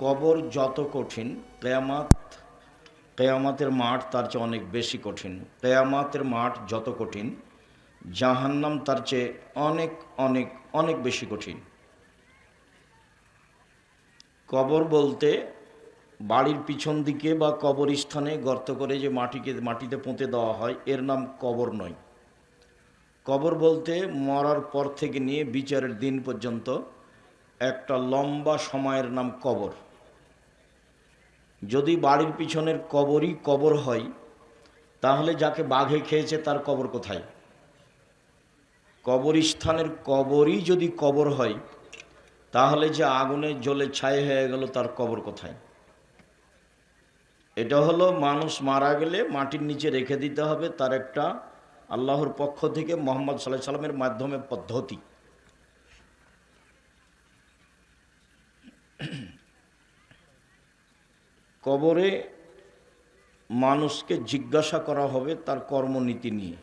কবর যত কঠিন, কেয়ামতের মাঠ তার চেয়ে অনেক বেশি কঠিন। কেয়ামতের মাঠ যত কঠিন, জাহান্নাম তার চেয়ে অনেক অনেক অনেক বেশি কঠিন। কবর বলতে বাড়ির পিছন দিকে বা কবরস্থানে গর্ত করে যে মাটিতে পুঁতে দেওয়া হয়, এর নাম কবর নয়। কবর বলতে মরার পর থেকে নিয়ে বিচারের দিন পর্যন্ত একটা লম্বা সময়ের নাম কবর। যদি বাড়ির পিছনের কবরই কবর হয়, তাহলে যাকে বাঘে খেয়েছে তার কবর কোথায়? কবরস্থানের কবরই যদি কবর হয়, তাহলে যে আগুনে জ্বলে ছাই হয়ে গেল তার কবর কোথায়? এটা হলো মানুষ মারা গেলে মাটির নিচে রেখে দিতে হবে, তার একটা আল্লাহর পক্ষ থেকে মুহাম্মদ সাল্লাল্লাহু আলাইহি সাল্লামের মাধ্যমে পদ্ধতি। কবরে মানুষকে জিজ্ঞাসা করা হবে তার কর্মনীতি নিয়ে,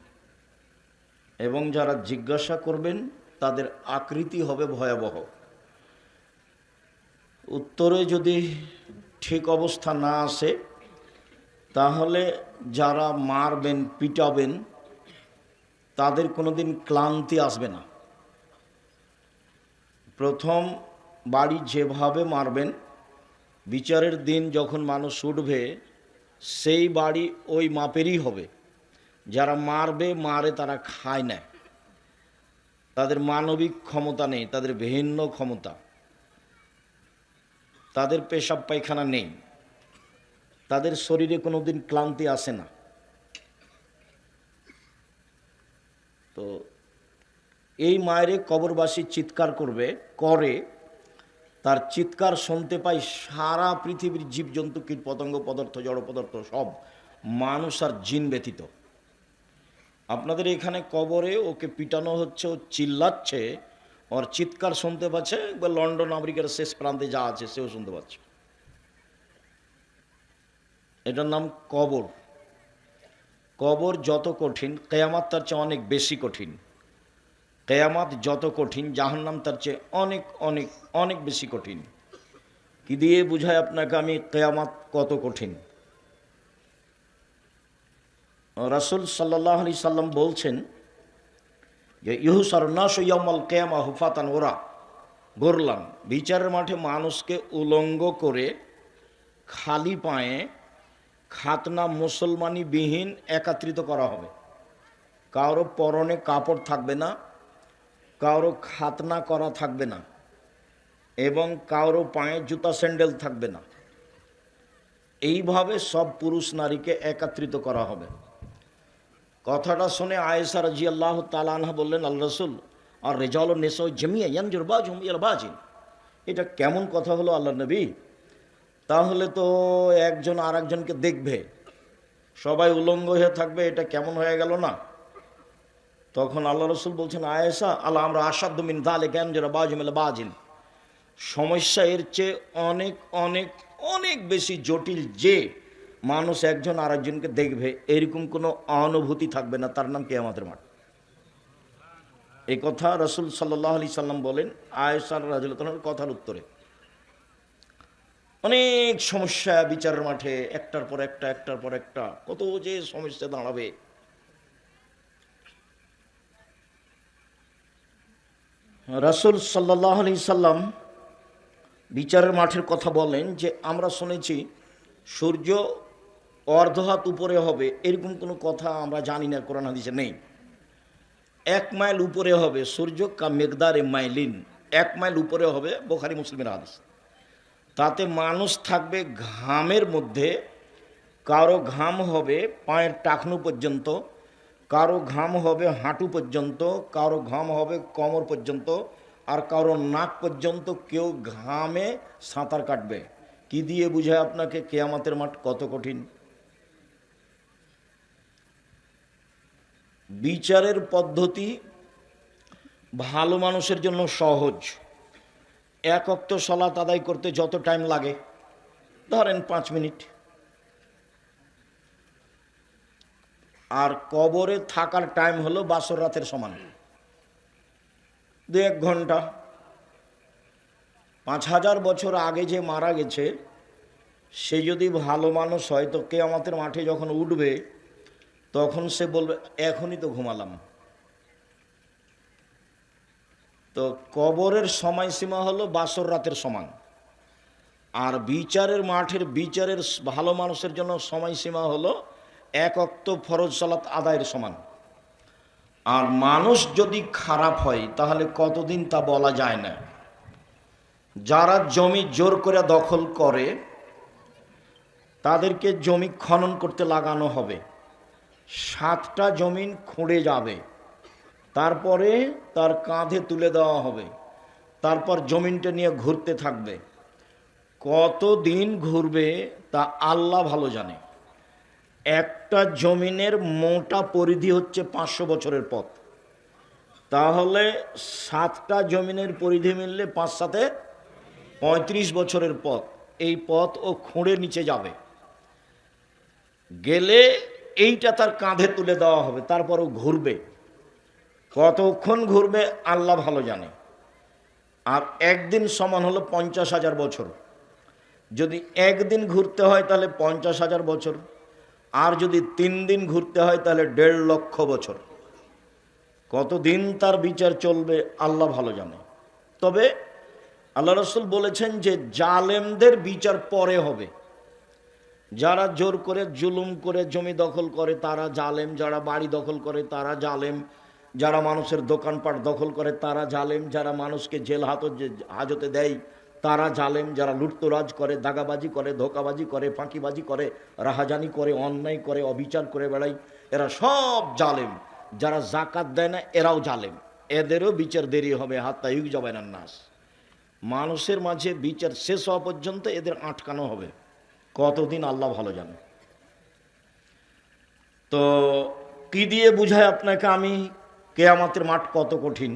এবং যারা জিজ্ঞাসা করবেন তাদের আকৃতি হবে ভয়াবহ। উত্তরে যদি ঠিক অবস্থা না আসে, তাহলে যারা মারবেন পিটাবেন তাদের কোনোদিন ক্লান্তি আসবে না। প্রথম বাড়ি যেভাবে মারবেন, বিচারের দিন যখন মানুষ উঠবে সেই বাড়ি ওই মাপেরই হবে। যারা মারে তারা খায় না, তাদের মানবিক ক্ষমতা নেই, তাদের ভিন্ন ক্ষমতা, তাদের পেশাব পায়খানা নেই, তাদের শরীরে কোনোদিন ক্লান্তি আসে না। তো এই মায়েরে কবরবাসী চিৎকার করে তার চিৎকার শুনতে পাই সারা পৃথিবীর জীবজন্তু, কীট পতঙ্গ, পদার্থ, জড় পদার্থ সব, মানুষ আর জিন ব্যতীত। আপনাদের এখানে কবরে ওকে পিটানো হচ্ছে, ও চিল্লাচ্ছে, ওর চিৎকার শুনতে পাচ্ছে, একবার লন্ডন আমেরিকার শেষ প্রান্তে যা আছে সেও শুনতে পাচ্ছে। এটার নাম কবর। কবর যত কঠিন, কেয়ামত তার চেয়ে অনেক বেশি কঠিন। কেয়ামত যত কঠিন, জাহান্নাম তার চেয়ে অনেক অনেক অনেক বেশি কঠিন। কি দিয়ে বুঝায় আপনাকে আমি কেয়ামত কত কঠিন? রাসূল সাল্লাল্লাহু আলাইহি সাল্লাম বলছেন যে ইউহশারুন নাসু ইয়াউমাল কিয়ামা হুফাতান ওরা গোরলান, বিচারের মাঠে মানুষকে উলঙ্গ করে খালি পায়ে খাতনা মুসলমানি বিহীন একত্রিত করা হবে। কারো পরনে কাপড় থাকবে না, কারো খাতনা করা থাকবে না, এবং কারো পায়ে জুতা স্যান্ডেল থাকবে না। এইভাবে সব পুরুষ নারীকে একত্রিত করা হবে। কথাটা শুনে আয়েশা রাদিয়াল্লাহু তাআলা আনহা বললেন, আল্লাহ রাসূল, আর রিজাল ও নিসা জামিয়া ইয়ানজুর বাজুহুম ইলা বাজিন, এটা কেমন কথা হলো আল্লাহ নবী? তাহলে তো একজন আর একজনকে দেখবে, সবাই উলঙ্গ হয়ে থাকবে, এটা কেমন হয়ে গেল না? তখন আল্লাহ রাসূল বলছেন, আয়েশা আল্লাহ আমরা আসাদ্দু মিন যালিকা ইয়ানজুর বাজুহুম ইলা বাজিন, সমস্যা এর চেয়ে অনেক অনেক অনেক বেশি জটিল, যে মানুষ একজন আর একজনকে দেখবে এরকম কোনো অনুভূতি থাকবে না, তার নাম কিয়ামতের মাঠ। এই কথা রাসূল সাল্লাল্লাহু আলাইহি সাল্লাম বলেন আয়েশা রাদিয়াল্লাহু তাআলার কথার উত্তরে। অনেক সমস্যা বিচারের মাঠে, একটার পর একটা কত যে সমস্যা দাঁড়াবে। রাসূল সাল্লাল্লাহু আলাইহি সাল্লাম বিচারের মাঠের কথা বলেন যে আমরা শুনেছি সূর্য অর্ধ হাত উপরে হবে, এরকম কোনো কথা আমরা জানি না, কোরআন হাদিসে নেই। 1 মাইল উপরে হবে সূর্য, কা মিকদারে মাইলিন, 1 মাইল উপরে হবে, বুখারী মুসলিমের হাদিস। তাতে মানুষ থাকবে ঘামের মধ্যে, কারো ঘাম হবে পায়ের টাকনু পর্যন্ত, কারো ঘাম হবে হাঁটু পর্যন্ত, কারো ঘাম হবে কোমর পর্যন্ত, আর কারো নাক পর্যন্ত। কেউ ঘামে সাঁতার কাটবে। কি দিয়ে বুঝায় আপনাকে কিয়ামতের মাঠ কত কঠিন? বিচারের পদ্ধতি ভালো মানুষের জন্য সহজ। 1 ওয়াক্ত সালাত আদায় করতে যত টাইম লাগে, ধরেন 5 মিনিট, আর কবরে থাকার টাইম হলো বাসর রাতের সমান, 2-1 ঘন্টা। 5,000 বছর আগে যে মারা গেছে সে যদি ভালো মানুষ হয় তো কিয়ামতের মাঠে যখন উঠবে তখন সে বলবে এখনই তো ঘুমালাম। তো কবরের সময়সীমা হলো বাসর রাতের সমান, আর বিচারের মাঠের বিচারের ভালো মানুষের জন্য সময়সীমা হলো এক ওয়াক্ত ফরজ সালাত আদায়ের সমান। আর মানুষ যদি খারাপ হয় তাহলে কতদিন তা বলা যায় না। যারা জমি জোর করে দখল করে তাদেরকে জমি খনন করতে লাগানো হবে, 7টা জমিন খুঁড়ে যাবে, তারপরে তার কাঁধে তুলে দেওয়া হবে, তারপর জমিনটা নিয়ে ঘুরতে থাকবে। কতদিন ঘুরবে তা আল্লাহ ভালো জানে। একটা জমিনের মোটা পরিধি হচ্ছে 500 বছরের পথ, তাহলে 7টা জমিনের পরিধি মিললে 5 7 35 বছরের পথ। এই পথ ও খুঁড়ে নিচে যাবে, গেলে এইটা তার কাঁধে তুলে দেওয়া হবে, তারপরও ঘুরবে। কতক্ষণ ঘুরবে আল্লাহ ভালো জানে। আর একদিন সমান হলো 50,000 বছর। যদি একদিন ঘুরতে হয় তাহলে 50,000 বছর, আর যদি 3 দিন ঘুরতে হয় তাহলে 1.5 লক্ষ বছর। কতদিন তার বিচার চলবে আল্লাহ ভালো জানে। তবে আল্লাহ রাসূল বলেছেন যে জালেমদের বিচার পরে হবে। যারা জোর করে জুলুম করে জমি দখল করে তারা জালেম, যারা বাড়ি দখল করে তারা জালেম, যারা মানুষের দোকানপাট দখল করে তারা জালেম, যারা মানুষকে জেল হাজতে দেয় তারা জালেম, যারা লুটতরাজ করে, দাগাবাজি করে, ধোকাবাজি করে, ফাঁকিবাজি করে, রাহাজানি করে, অন্যায় করে, অবিচার করে বেড়ায়, এরা সব জালেম। যারা জাকাত দেয় না এরাও জালেম, এদেরও বিচার দেরি হবে। হাত্তা ইউজাবাইনান নাস, মানুষের মাঝে বিচার শেষ হওয়া পর্যন্ত এদের আটকানো হবে। কতদিন আল্লাহ ভালো জানে। তো কি দিয়ে বুঝায় আপনাকে আমি কিয়ামতের মাঠ কত কঠিন?